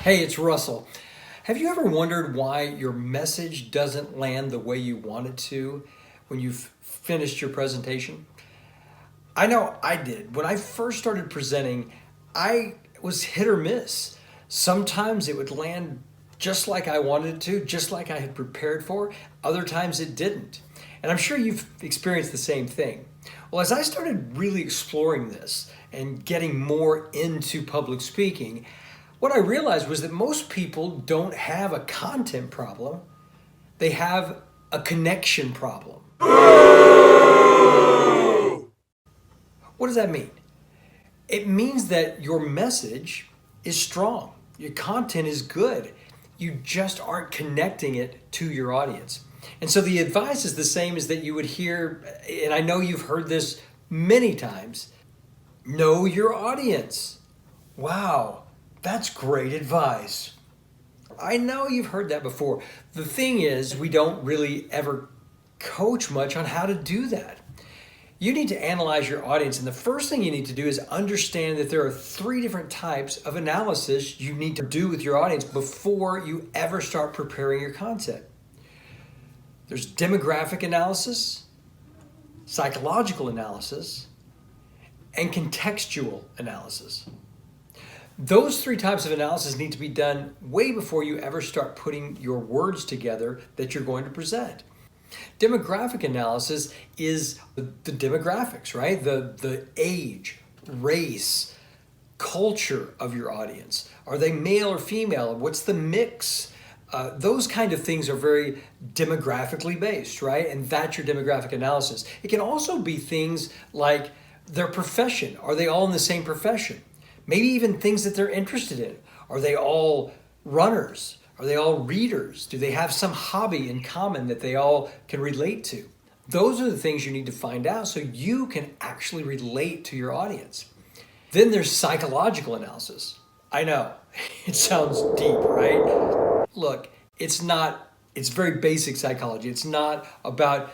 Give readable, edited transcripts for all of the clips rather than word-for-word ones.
Hey, it's Russell. Have you ever wondered why your message doesn't land the way you want it to when you've finished your presentation? I know I did. When I first started presenting, I was hit or miss. Sometimes it would land just like I wanted it to, just like I had prepared for. Other times it didn't. And I'm sure you've experienced the same thing. Well, as I started really exploring this and getting more into public speaking, what I realized was that most people don't have a content problem, they have a connection problem. What does that mean? It means that your message is strong, your content is good, you just aren't connecting it to your audience. And so the advice is the same as that you would hear, and I know you've heard this many times: know your audience. Wow, that's great advice. I know you've heard that before. The thing is, we don't really ever coach much on how to do that. You need to analyze your audience, and the first thing you need to do is understand that there are three different types of analysis you need to do with your audience before you ever start preparing your content. There's demographic analysis, psychological analysis, and contextual analysis. Those three types of analysis need to be done way before you ever start putting your words together that you're going to present. Demographic analysis is the demographics, right? The age, race, culture of your audience. Are they male or female? What's the mix? Those kind of things are very demographically based, right? And that's your demographic analysis. It can also be things like their profession. Are they all in the same profession? Maybe even things that they're interested in. Are they all runners? Are they all readers? Do they have some hobby in common that they all can relate to? Those are the things you need to find out so you can actually relate to your audience. Then there's psychological analysis. I know, it sounds deep, right? Look, it's very basic psychology. It's not about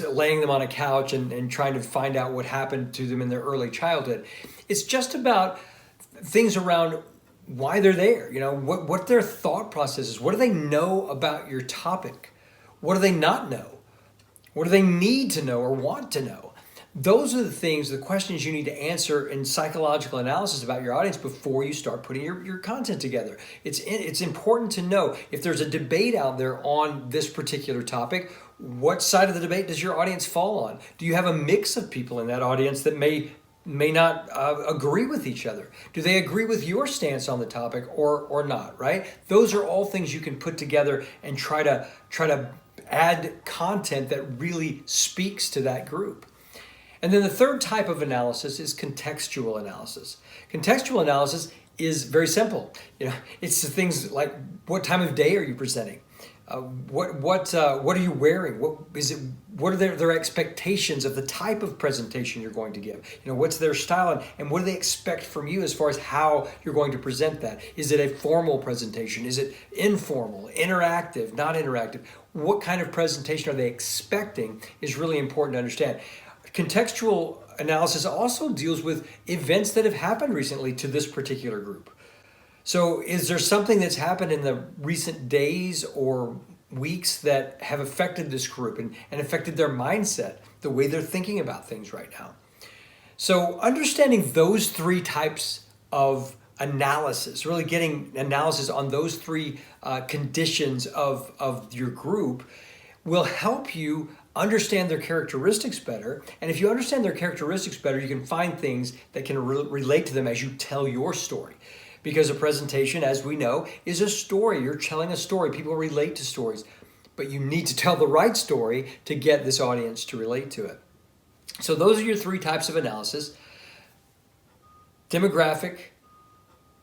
laying them on a couch and trying to find out what happened to them in their early childhood. It's just about things around why they're there, what their thought process is. What do they know about your topic? What do they not know? What do they need to know or want to know? Those are the questions you need to answer in psychological analysis about your audience before you start putting your content together. It's important to know if there's a debate out there on this particular topic, what side of the debate does your audience fall on? Do you have a mix of people in that audience that may not agree with each other? Do they agree with your stance on the topic or not, right? Those are all things you can put together and try to add content that really speaks to that group. And then the third type of analysis is contextual analysis. Contextual analysis is very simple. It's the things like, what time of day are you presenting? What are you wearing? What are their expectations of the type of presentation you're going to give? What's their style, and what do they expect from you as far as how you're going to present that? Is it a formal presentation? Is it informal, interactive, not interactive? What kind of presentation are they expecting is really important to understand. Contextual analysis also deals with events that have happened recently to this particular group. So is there something that's happened in the recent days or weeks that have affected this group and affected their mindset, the way they're thinking about things right now? So understanding those three types of analysis, really getting analysis on those three conditions of your group will help you understand their characteristics better. And if you understand their characteristics better, you can find things that can relate to them as you tell your story. Because a presentation, as we know, is a story. You're telling a story. People relate to stories. But you need to tell the right story to get this audience to relate to it. So those are your three types of analysis: demographic,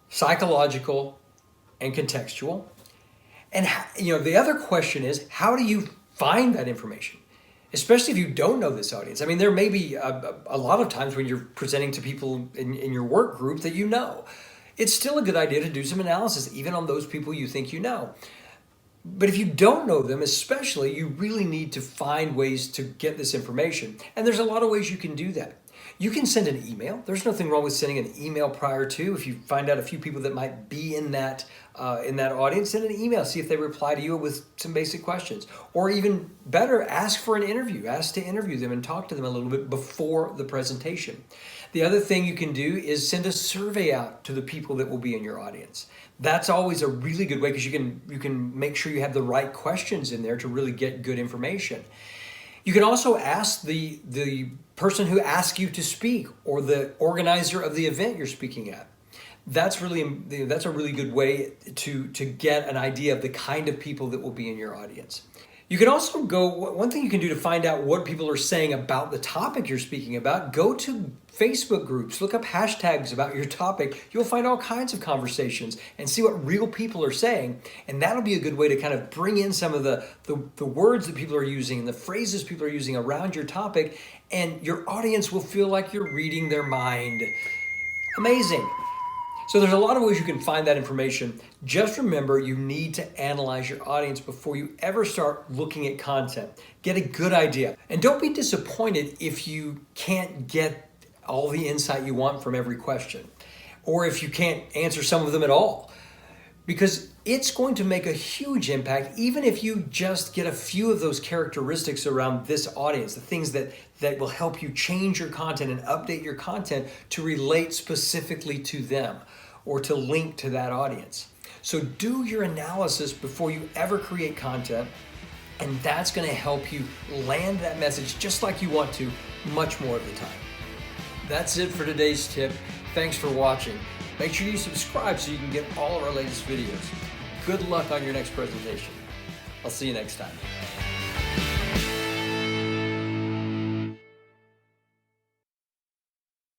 psychological, and contextual. And the other question is, how do you find that information? Especially if you don't know this audience. I mean, there may be a lot of times when you're presenting to people in your work group that you know. It's still a good idea to do some analysis, even on those people you think you know. But if you don't know them, especially, you really need to find ways to get this information. And there's a lot of ways you can do that. You can send an email. There's nothing wrong with sending an email prior to. If you find out a few people that might be in that audience, send an email. See if they reply to you with some basic questions. Or even better, ask for an interview. Ask to interview them and talk to them a little bit before the presentation. The other thing you can do is send a survey out to the people that will be in your audience. That's always a really good way because you can make sure you have the right questions in there to really get good information. You can also ask the person who asks you to speak or the organizer of the event you're speaking at. That's a really good way to get an idea of the kind of people that will be in your audience. You can also one thing you can do to find out what people are saying about the topic you're speaking about, go to Facebook groups, look up hashtags about your topic. You'll find all kinds of conversations and see what real people are saying. And that'll be a good way to kind of bring in some of the words that people are using and the phrases people are using around your topic. And your audience will feel like you're reading their mind. Amazing. So there's a lot of ways you can find that information. Just remember, you need to analyze your audience before you ever start looking at content. Get a good idea. And don't be disappointed if you can't get all the insight you want from every question, or if you can't answer some of them at all, because it's going to make a huge impact even if you just get a few of those characteristics around this audience, the things that will help you change your content and update your content to relate specifically to them or to link to that audience. So do your analysis before you ever create content, and that's going to help you land that message just like you want to much more of the time. That's it for today's tip. Thanks for watching. Make sure you subscribe so you can get all of our latest videos. Good luck on your next presentation. I'll see you next time.